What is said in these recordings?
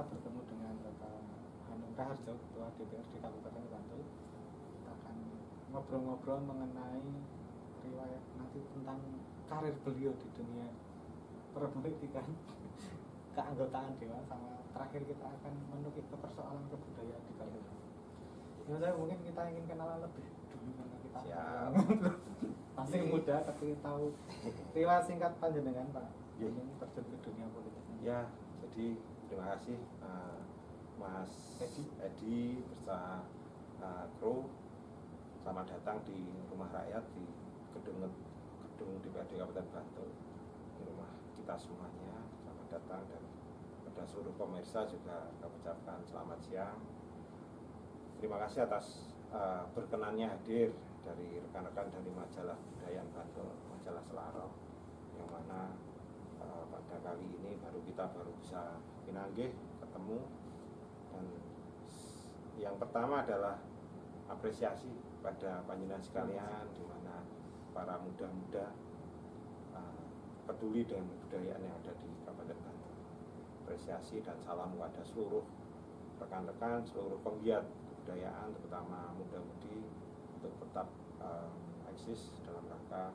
kita bertemu dengan Bapak Hanung Raharjo, Ketua DPRD Kabupaten Bantul. Kita akan ngobrol-ngobrol mengenai riwayat nanti tentang karir beliau di dunia perpolitikan, keanggotaan dewan, sama terakhir kita akan menukik ke persoalan kebudayaan di Bantul. Ya, saya mungkin kita ingin kenalan lebih dulu karena kita masih muda tapi tahu riwayat singkat panjenengan Pak Hanung terjun ke dunia politik. Ya, jadi terima kasih Mas Edi beserta kru. Selamat datang di rumah rakyat di gedung DPRD Kabupaten Bantul, di rumah kita semuanya. Selamat datang, dan pada seluruh pemirsa juga kami ucapkan selamat siang. Terima kasih atas berkenannya hadir dari rekan-rekan dari majalah Budaya Bantul, majalah Selarong, yang mana pada kali ini kita baru bisa pinanggih ketemu. Dan yang pertama adalah apresiasi pada panjenengan sekalian, di mana para muda-muda peduli dengan kebudayaan yang ada di Kabupaten Bantul. Apresiasi dan salam kepada seluruh rekan-rekan, seluruh penggiat kebudayaan, terutama muda-mudi, untuk tetap eksis dalam rangka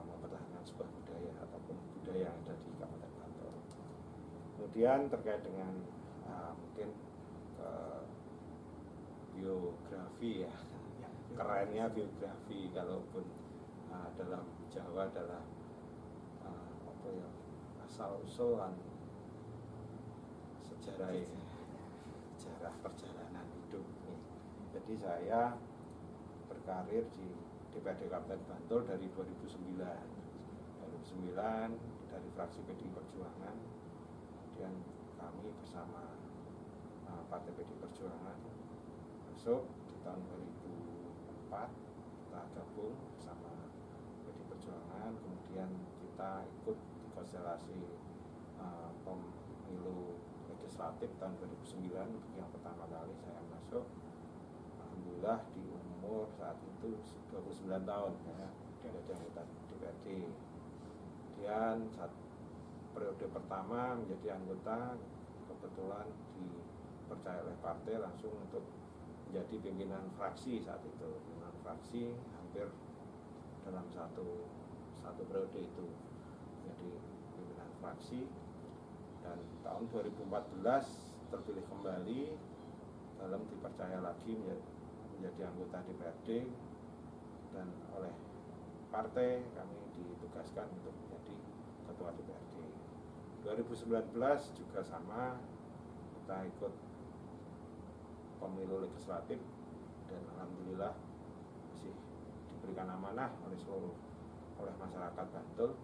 mempertahankan sebuah budaya ataupun budaya yang ada di Kabupaten Bantul. Kemudian terkait dengan mungkin biografi ya, kerennya biografi, kalaupun dalam Jawa adalah asal usulan sejarah perjalanan hidup. Jadi saya berkarir di DPRD Kabupaten Bantul dari 2009 dari fraksi PDI Perjuangan. Kemudian kami bersama Partai PDI Perjuangan masuk di tahun 2004, kita gabung bersama PDI Perjuangan. Kemudian kita ikut di konstelasi pemilu legislatif tahun 2009, yang pertama kali saya masuk. Alhamdulillah di umur saat itu 29 tahun ya, jadi anggota DPRD. Kemudian saat periode pertama menjadi anggota, kebetulan dipercaya oleh partai langsung untuk menjadi pimpinan fraksi saat itu. Pimpinan fraksi hampir dalam satu periode itu menjadi pimpinan fraksi. Dan tahun 2014 terpilih kembali dalam dipercaya lagi menjadi anggota DPRD, dan oleh partai kami ditugaskan untuk menjadi ketua DPRD. 2019 juga sama, kita ikut pemilu legislatif, dan alhamdulillah masih diberikan amanah oleh masyarakat Bantul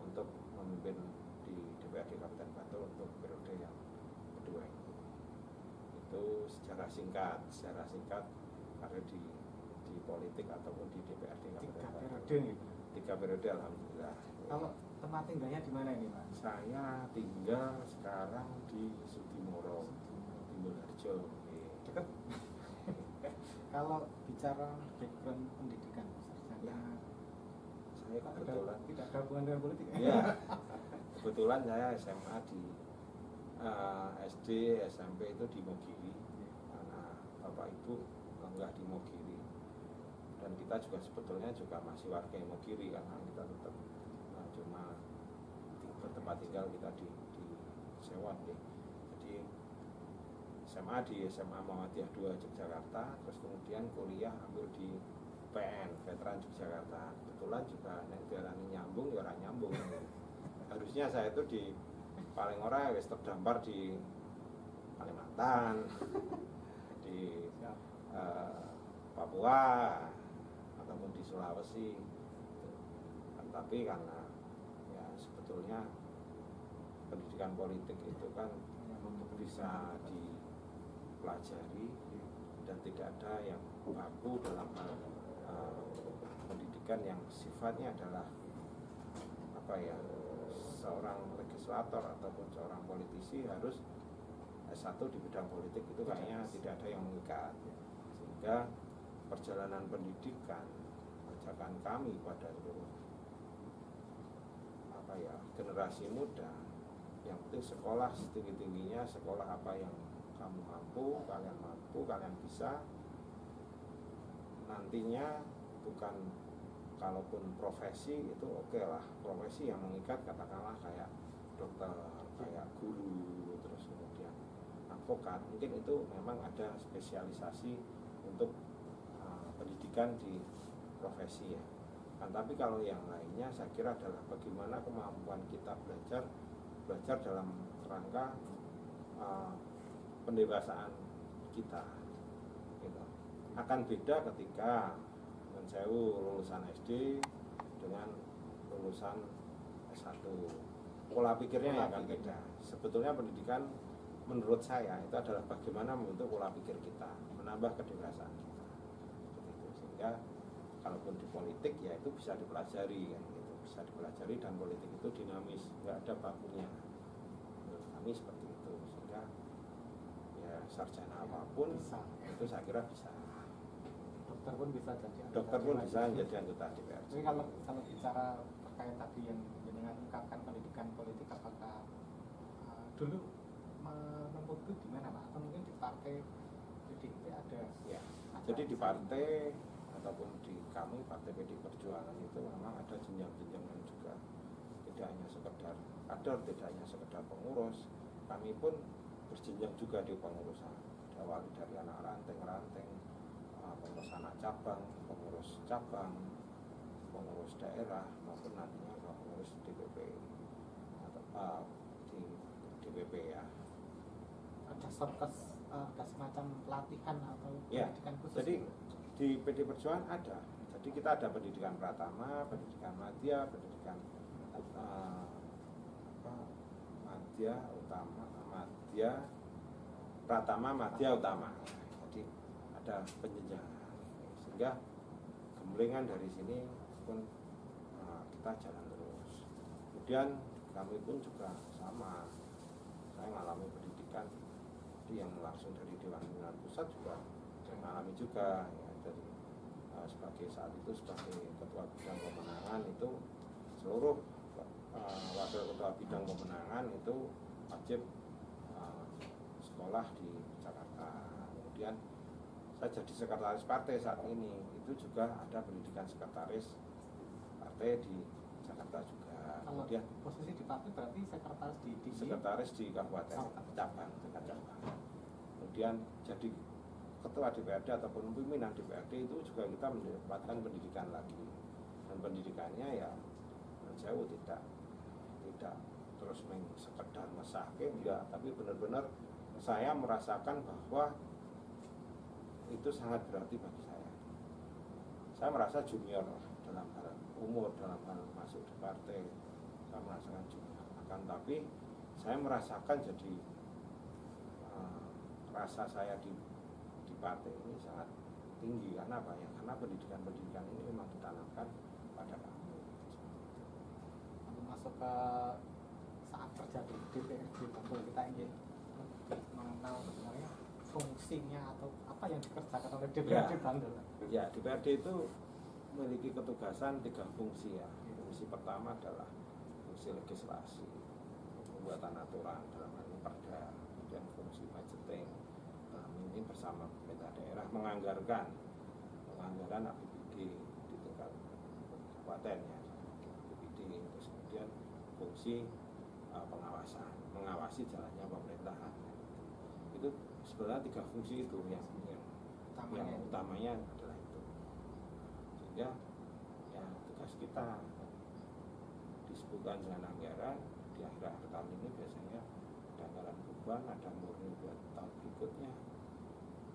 untuk memimpin di DPRD Kabupaten Bantul untuk periode yang kedua ini. Itu secara singkat karena di politik ataupun di DPRD Kabupaten Bantul. 3 periode alhamdulillah. Kalau tempat tinggalnya di mana ini Pak? Saya tinggal sekarang di Sudimoro, Timurharjo. Dekat. Kalau bicara background pendidikan, saya kebetulan tidak ada hubungan dengan politik. Ya, kebetulan saya SMA di SD, SMP itu di Mogiri, karena bapak ibu enggak di Mogiri, dan kita juga sebetulnya masih warga Mogiri, karena kita tetap cuma bertempat tinggal kita di Sewon ya. Jadi SMA di SMA Muhammadiyah 2 Yogyakarta, terus kemudian kuliah ambil di PN Veteran Yogyakarta. Kebetulan juga nek diarani nyambung ya ora nyambung. Harusnya saya itu di paling ora wis terdampar di Kalimantan, di Papua ataupun di Sulawesi. Tapi karena ya sebetulnya pendidikan politik itu kan bisa dipelajari, dan tidak ada yang baku dalam pendidikan yang sifatnya adalah seorang legislator ataupun seorang politisi harus S1 di bidang politik, itu kayaknya tidak ada yang mengikat. Sehingga perjalanan pendidikan ajakan kami pada seluruh generasi muda yang penting sekolah setinggi-tingginya, sekolah apa yang kamu mampu, kalian bisa. Nantinya bukan, kalaupun profesi itu oke lah, profesi yang mengikat katakanlah kayak dokter, kayak guru, terus kemudian advokat, mungkin itu memang ada spesialisasi untuk pendidikan di profesi ya. Nah, tapi kalau yang lainnya saya kira adalah bagaimana kemampuan kita belajar dalam rangka pendewasaan kita gitu. Akan beda ketika mensewu lulusan SD dengan lulusan S1, pola pikirnya yang akan beda. Sebetulnya pendidikan menurut saya itu adalah bagaimana membentuk pola pikir kita, menambah kedewasaan kita gitu. Sehingga kalaupun di politik ya itu bisa dipelajari kan gitu, bisa dipelajari, dan politik itu dinamis, nggak ada bakunya. Menurut kami seperti itu, sehingga ya sarjana apapun bisa. Itu saya kira bisa. Dokter pun bisa jadi anggota DPR. Jadi kalau bicara terkait tadi yang dengan mengungkapkan pendidikan politik, apakah dulu menempuh itu di mana Pak? Atau mungkin di partai PDIP ada? Ya. Jadi di partai ataupun di kami Partai PD Perjuangan itu memang ada jenjang-jenjang juga. Tidak hanya sekedar kader, tidak hanya sekedar pengurus. Kami pun berjenjang juga di pengurusan. Awali dari anak ranting, pengurus anak cabang, pengurus cabang, pengurus daerah, maupun nantinya pengurus DPP atau di DPP ya. Ada semacam pelatihan atau Ya, pendidikan khusus? jadi di PD Perjuangan ada. Jadi kita ada pendidikan pratama, pendidikan madya, pendidikan madya utama, pratama, madya utama. Jadi ada penjenjangan. Sehingga gemblengan dari sini pun kita jalan terus. Kemudian kami pun juga sama. Saya mengalami pendidikan yang langsung dari Dewan Pimpinan Pusat juga mengalami juga ya. Jadi sebagai saat itu sebagai ketua bidang pemenangan itu seluruh wakil ketua bidang pemenangan itu wajib sekolah di Jakarta. Kemudian saya jadi sekretaris partai saat ini, itu juga ada pendidikan sekretaris partai di Jakarta juga. Kalau Kemudian posisi di partai berarti sekretaris di sekretaris di kabupaten cabang. Kemudian jadi ketua DPRD ataupun pimpinan DPRD itu juga kita mendapatkan pendidikan lagi, dan pendidikannya ya jauh tidak terus sekedar mesahke enggak, tapi benar-benar saya merasakan bahwa itu sangat berarti bagi saya. Saya merasa junior dalam hal umur, dalam hal masuk di partai, saya merasakan junior. Akan tapi saya merasakan jadi rasa saya di partai ini sangat tinggi. Karena apa ya? Karena pendidikan ini memang ditanamkan pada kami. Masuk ke saat kerja di DPRD Bantul, kita ingin mengenal sebenarnya fungsinya atau apa yang dikerjakan oleh DPRD Bantul. Ya, DPRD itu memiliki ketugasan 3 fungsi ya. Fungsi pertama adalah fungsi legislasi, pembuatan aturan dalam hal ini perda. Kemudian fungsi budgeting, ini bersama pemerintah daerah menganggarkan APBD di tingkat kabupaten ya, APBD. Terus kemudian fungsi pengawasan, mengawasi jalannya pemerintahan. Itu sebenarnya 3 fungsi itu yang utamanya adalah itu. Sehingga ya tugas kita disebutkan dengan anggaran di akhir tahun ini biasanya ada anggaran beban, ada murni buat tahun berikutnya.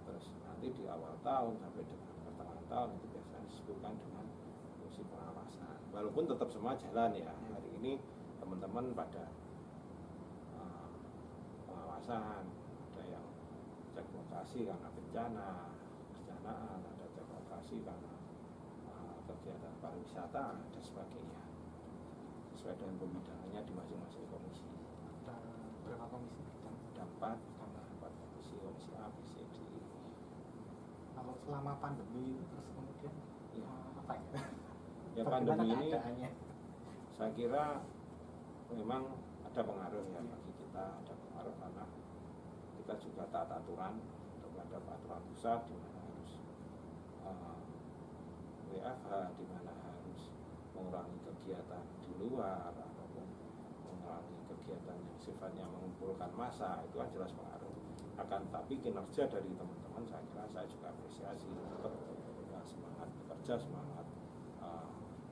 Terus nanti di awal tahun sampai dengan pertengahan tahun itu biasanya disebutkan dengan fungsi pengawasan. Walaupun tetap semua jalan ya. Hari ini teman-teman pada pengawasan, ada yang cek lokasi karena bencanaan, ada cek lokasi karena kegiatan pariwisata dan sebagainya, sesuai dengan pembidangannya di masing-masing komisi. Ada berapa komisi? Ada 4 komisi, komisi A, B, C, D. Kalau selama pandemi itu terus kemudian Ya. apa ya? Ya pandemi ini keadaannya? saya kira memang ada pengaruh ya bagi pemerintah, ada pengaruh karena kita juga taat aturan terhadap aturan pusat di mana harus WFH, di mana harus mengurangi kegiatan di luar ataupun mengurangi kegiatan yang sifatnya mengumpulkan massa, itu kan jelas pengaruh. Akan tapi kinerja dari teman-teman saya kira saya juga apresiasi, tetap semangat bekerja, semangat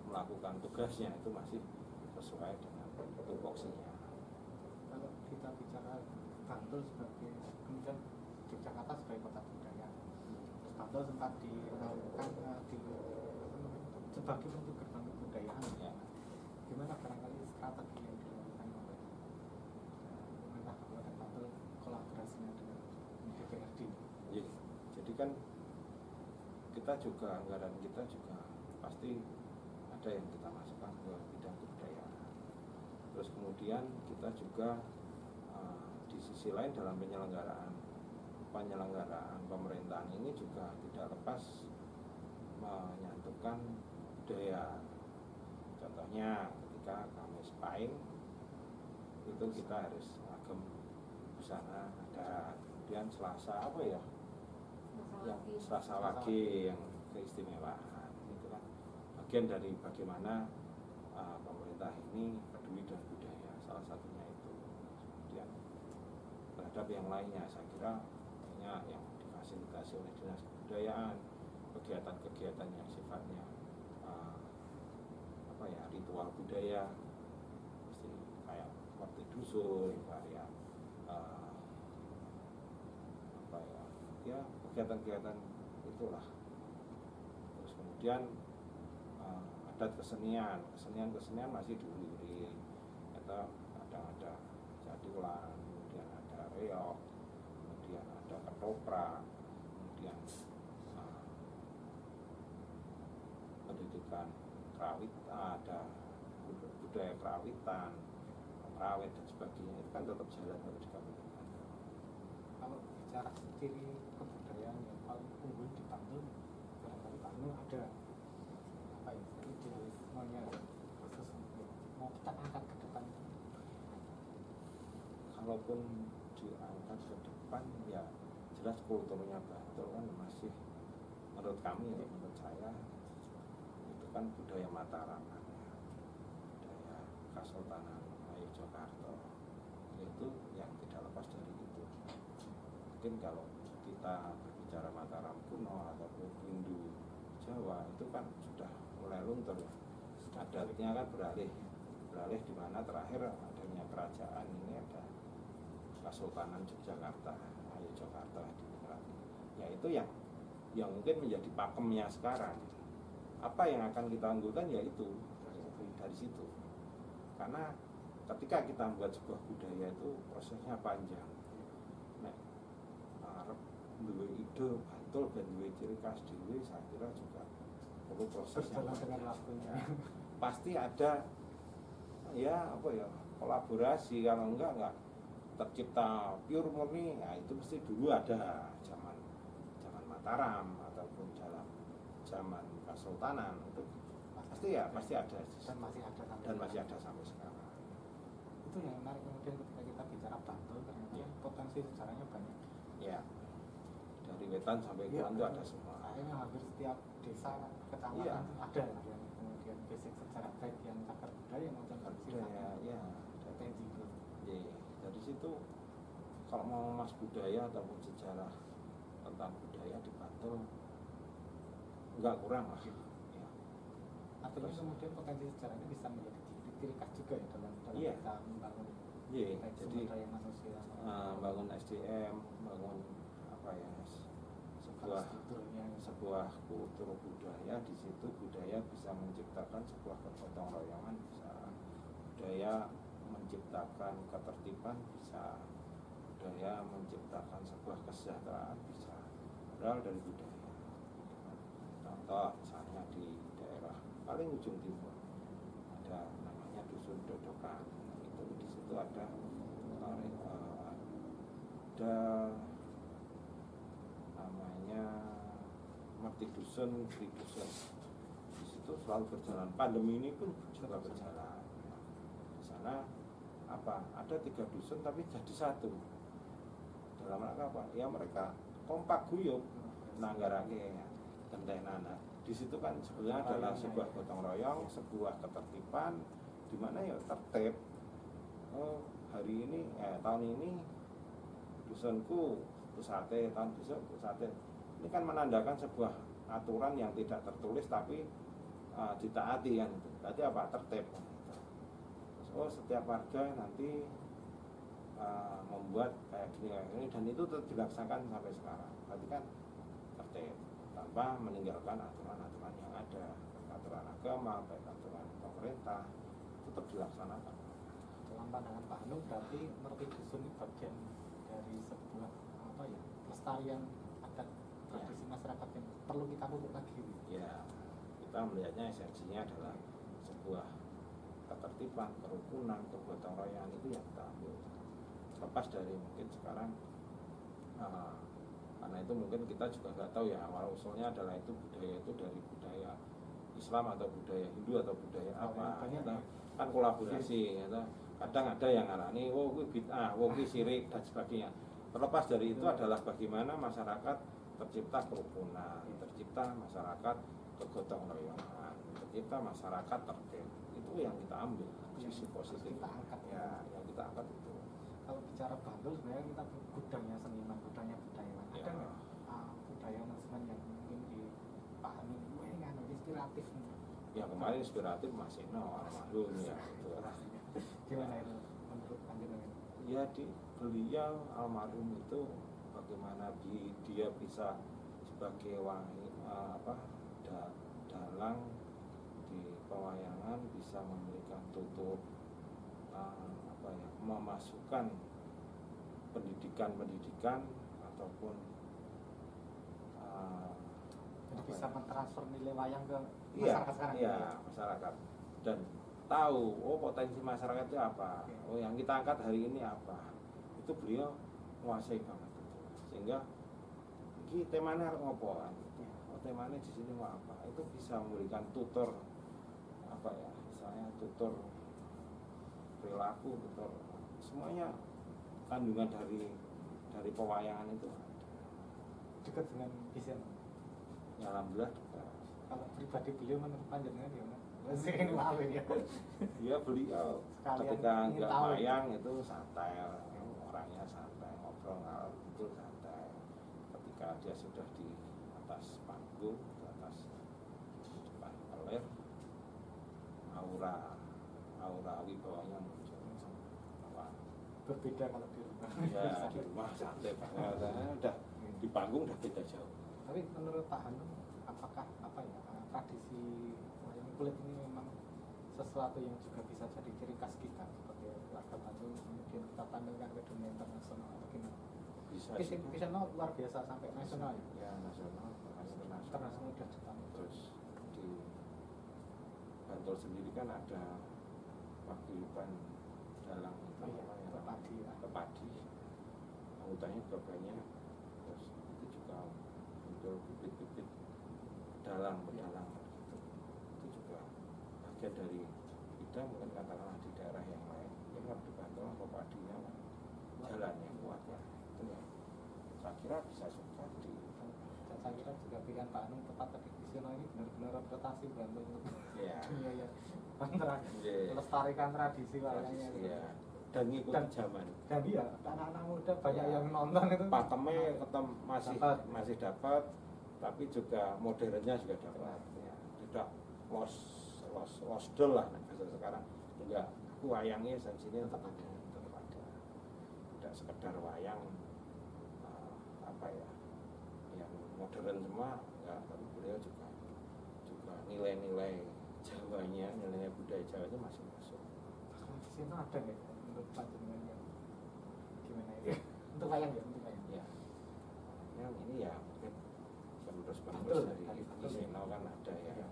melakukan tugasnya itu masih sesuai dengan tupoksinya. Kalau kita bicara Bantul sebagai, kemudian Yogyakarta sebagai kota budaya, terus Bantul sempat dilakukan sebagai bentuk gerbang kebudayaan, Ya. Gimana barangkali strategi yang dilakukan oleh pemerintah Kabupaten Bantul kolaborasinya dengan DPRD? Ya, jadi kan kita juga, anggaran kita juga pasti ada yang kita masukkan ke bidang kebudayaan. Terus kemudian kita juga di sisi lain dalam penyelenggaraan pemerintahan ini juga tidak lepas menyatukan budaya. Contohnya ketika Kamis Pahing itu kita harus ngagem busana adat. Kemudian Selasa apa ya? Yang Selasa Wage yang keistimewaan itu kan bagian dari bagaimana pemerintah ini peduli dengan budaya, salah satunya itu. Kemudian terhadap yang lainnya saya kira banyak yang difasilitasi oleh dinas kebudayaan, kegiatan-kegiatan yang sifatnya ritual budaya, mesti kayak seperti dusun, kayak kegiatan-kegiatan itulah. Terus kemudian adat kesenian masih diuliri, atau kadang ada jadilan, kemudian ada reog, kemudian ada ketoprak, kemudian pendidikan kerawit, ada budaya kerawitan, rawit dan sebagainya, itu kan tetap jalan harus dikembangkan. Kalau bicara ciri kebudayaan yang paling unggul di Bantul, barangkali Bantul ada apa ya, idealismenya khusus untuk mau kita angkat ke depan. Kalaupun diangkat ke depan, ya jelas kulturnya Bantul kan masih, menurut kami ya, menurut saya itu kan budaya Mataram, budaya Kesultanan Yogyakarta, itu yang tidak lepas dari itu. Mungkin kalau kita berbicara Mataram kuno ataupun Hindu Jawa, itu kan sudah mulai luntur ya. Adatnya kan beralih di mana terakhir adanya kerajaan ini ada Kesultanan Yogyakarta, Yogyakarta Hadiningrat. Ya itu yang mungkin menjadi pakemnya sekarang. Apa yang akan kita unggulkan ya itu dari situ. Karena ketika kita membuat sebuah budaya itu prosesnya panjang. Nah, arep duwe ide Bantul dan duwe ciri khas dhewe, saya kira juga perlu proses yang dengan waktunya. Pasti ada kolaborasi, kalau enggak tercipta pure murni. Ya itu pasti dulu ada zaman Mataram ataupun zaman Kesultanan, itu pasti ada dan masih ada sampai sekarang. Itu yang menarik kemudian ketika kita bicara Bantul, ternyata potensi sejarahnya banyak. Ya, dari wetan sampai kulon itu ada semua. Kayaknya hampir setiap desa, kecamatan ada yang kemudian basic sejarah, baik yang cagar budaya maupun budaya. Ya, tangible. Dari situ kalau mau mas budaya ataupun sejarah tentang budaya di Bantul nggak kurang lah. Ya. Artinya kemudian potensi sejarahnya bisa menjadi ciri khas juga ya dalam kita membangun jadi daya manusia, bangun SDM, bangun sebuah kultur budaya. Di situ budaya bisa menciptakan sebuah kegotong royongan, bisa budaya menciptakan ketertiban, bisa budaya menciptakan sebuah kesejahteraan, bisa berawal dari budaya. Contoh misalnya di daerah paling ujung timur ada namanya dusun Dodokan, itu di situ ada namanya Mati Dusun, Sri Dusun. Di situ selalu berjalan. Pandemi ini pun juga berjalan. Di sana ada 3 dusun tapi jadi satu. Dalam rangka apa? Ya mereka kompak guyub nanggarake gentenan. Di situ kan sebenarnya adalah sebuah gotong royong, sebuah ketertiban di mana ya tertib. Oh, hari ini tahun ini dusunku pusate, tahun besok pusate. Ini kan menandakan sebuah aturan yang tidak tertulis tapi ditaati kan itu. Berarti apa? Tertib. Oh, setiap warga nanti membuat kayak gini dan itu dilaksanakan sampai sekarang. Berarti kan tertib tanpa meninggalkan aturan-aturan yang ada, baik aturan agama, baik aturan pemerintah, tetap dilaksanakan. Dalam pandangan Pak Hanung berarti Ngerti Dusun ini bagian dari sebuah pelestarian adat tradisi masyarakat yang perlu kita pupuk lagi. Ya, kita melihatnya esensinya adalah sebuah ketertiban, kerukunan, kegotong royongan itu yang kita ambil. Lepas dari mungkin sekarang karena itu mungkin kita juga nggak tahu ya awal usulnya adalah itu budaya itu dari budaya Islam atau budaya Hindu atau budaya apa kita kan kolaborasi ya, kadang ada yang ngarani kuwi bid'ah, kuwi syirik dan sebagainya. Terlepas dari itu adalah bagaimana masyarakat tercipta kerukunan, tercipta masyarakat kegotong royongan, tercipta masyarakat tertib. Itu yang kita ambil sisi positif kita angkat ya, yang kita angkat itu. Kalau bicara Bantul sebenarnya kita budaya seniman, budaya budayawan. Ada nggak budaya manajemen yang mungkin dipahami, ini inspiratif nih? Ya kemarin inspiratif Mas Eno almarhum ya itu. Gimana itu menurut panjenengan? Ya beliau almarhum itu bagaimana dia bisa sebagai dalang di pewayangan bisa memberikan tutur memasukkan pendidikan ataupun jadi bisa mentransfer nilai wayang ke masyarakat sekarang. Iya, masyarakat dan tahu potensi masyarakat itu apa. Yang kita angkat hari ini apa. Itu beliau menguasai banget itu. Sehingga ini temanya harus ngopo kan. Temanya di sini mau apa. Itu bisa memberikan tutor misalnya tutor perilaku, tutor semuanya kandungan dari pewayangan itu dekat dengan desain. Ya alhamdulillah dekat. Kalau pribadi beliau menurut panjenengan gimana? Masih ini maafin ya. Dia beliau ketika nggak wayang itu santai, orangnya santai, ngobrol ngalor itu santai. Ketika dia sudah di atas panggung, di atas depan pelir, aura wibawanya muncul. Berbeda kalau di rumah. Ya di rumah santai banget, udah di panggung udah beda jauh. Tapi menurut Pak Hanung, apakah tradisi wayang kulit ini memang sesuatu yang juga bisa jadi ciri khas kita sebagai warga Bantul, kemudian kita tampilkan ke dunia internasional atau gimana? Bisa luar biasa sampai nasional ya? Ya nasional, internasional udah Jepang. Terus di Bantul sendiri kan ada paguyuban dalang pepadi, anggotanya juga banyak. Terus itu juga muncul bibit-bibit dalang gitu. Itu juga bagian dari kita mungkin katakanlah di daerah yang lain yang di Bantul pepadinya jalannya kuat ya. Itu ya saya kira bisa suka di. Saya kira juga pilihan Pak Hanung tepat tadi visional ini benar-benar representasi Bantul Ya. dunia ya antara melestarikan tradisi wayangnya dan ngikutin zaman. Dan iya, anak-anak muda banyak yang nonton itu. Pakemnya masih dapat, tapi juga modernnya juga dapat. Ya. Tidak lost doll lah bahasa sekarang. Enggak, aku wayangnya sini tetap ada. Tidak sekedar wayang yang modern semua, enggak, tapi beliau juga nilai-nilai Jawanya, nilai budaya Jawa itu masih masuk. Di sini ada nggak menurut panjenengan gimana ya? Untuk wayang ya, untuk wayang. Ya, yang ini ya mungkin penerus dari Sino kan ada ya.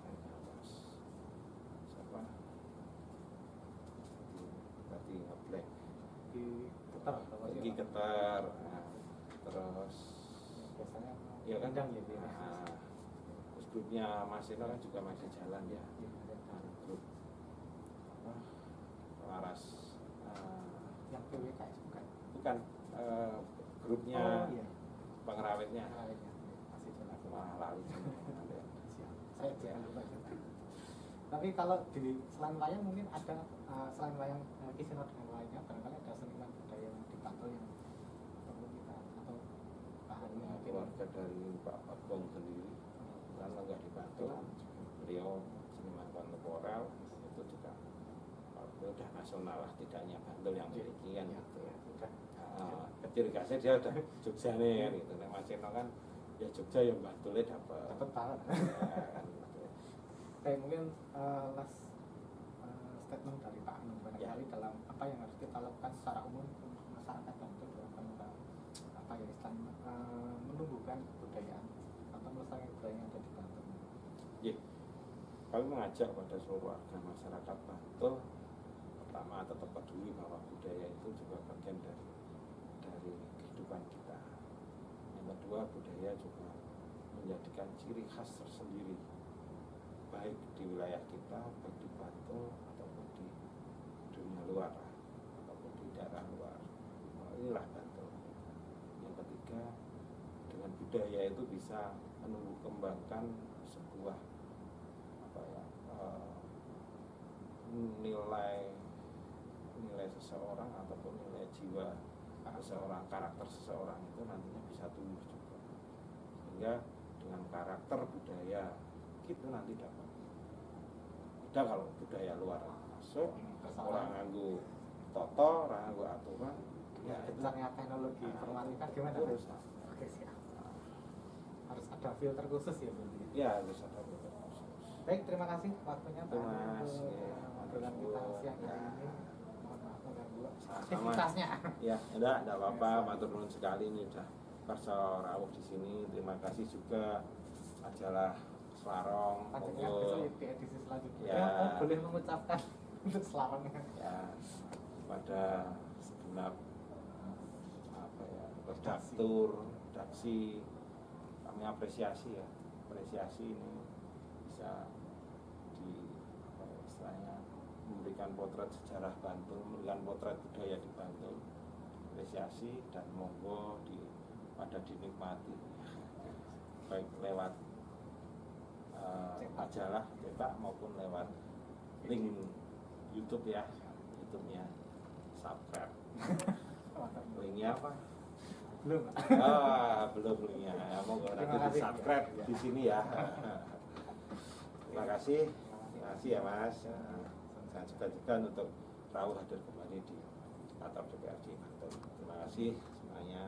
Siapa? Berarti ngeblek. Di Keter. Terus biasanya ya kan ya. Grupnya Mas Eno kan juga masih jalan ya. Grup Laras PWKS bukan? Bukan, grupnya Oh iya. pengerawitnya. Pengerawitnya. Masih jelas. Wah, lali. Siap. Saya jangan lupa. Tapi kalau di selain wayang mungkin ada selain wayang Kisinot dengan lainnya barangkali ada seniman budaya yang di Bantul yang perlu kita atau bahannya mungkin. Keluarga dari Pak Bagong sendiri kan nggak dibantu, beliau seniman kontemporer itu juga udah nasional lah, tidak hanya Bantul yang memiliki kan gitu. Kecil kasih dia udah Jogja nih gitu. Nek Mas Eno kan ya Jogja yang Bantulnya dapat banget. kan gitu. Kayak mungkin last statement dari Pak Anung barangkali Ya. dalam apa yang harus kita lakukan secara umum untuk masyarakat Bantul dalam apa ya istilahnya menumbuhkan kebudayaan atau melestarikan budaya yang ada di Bantul. Ya, kami mengajak pada seluruh warga masyarakat Bantul, pertama tetap peduli bahwa budaya itu juga bagian dari kehidupan kita. Yang kedua, budaya juga menjadikan ciri khas tersendiri, baik di wilayah kita, baik di Bantul ataupun di dunia luar ataupun di daerah luar. Inilah Bantul. Yang ketiga, dengan budaya itu bisa menumbuh kembangkan sebuah nilai seseorang ataupun nilai jiwa seseorang, karakter seseorang itu nantinya bisa tumbuh juga, sehingga dengan karakter budaya kita nanti dapat beda. Kalau budaya luar masuk orang nganggu toto, orang nganggu aturan, ya itu Caranya teknologi informatika gimana? urusan. Oke, siap. Harus ada filter khusus ya Bu. Ya harus ada filter khusus. Baik, terima kasih waktunya Pak Terima Anung kasih. untuk obrolan kita siang Ya. hari ini. Mohon maaf mengganggu Sama-sama. aktivitasnya. Ya, enggak apa-apa, matur nuwun sekali ini udah kerja rawuh di sini. Terima kasih juga majalah Selarong. Pajaknya Monggo besok di edisi selanjutnya. Ya. Boleh mengucapkan untuk selarongnya. ya pada segenap apa ya, redaksi kami apresiasi ini bisa di apa ya, istilahnya memberikan potret sejarah Bantul, memberikan potret budaya di Bantul, apresiasi, dan monggo pada dinikmati baik lewat majalah cetak maupun lewat link YouTube ya, YouTube-nya subscribe. Linknya apa? Belum. Belum linknya. Ya, monggo nanti Terima di kasih. subscribe di sini ya. Terima kasih ya Mas. Saya juga untuk rawuh hadir kembali di kantor DPRD Bantul. Terima kasih semuanya.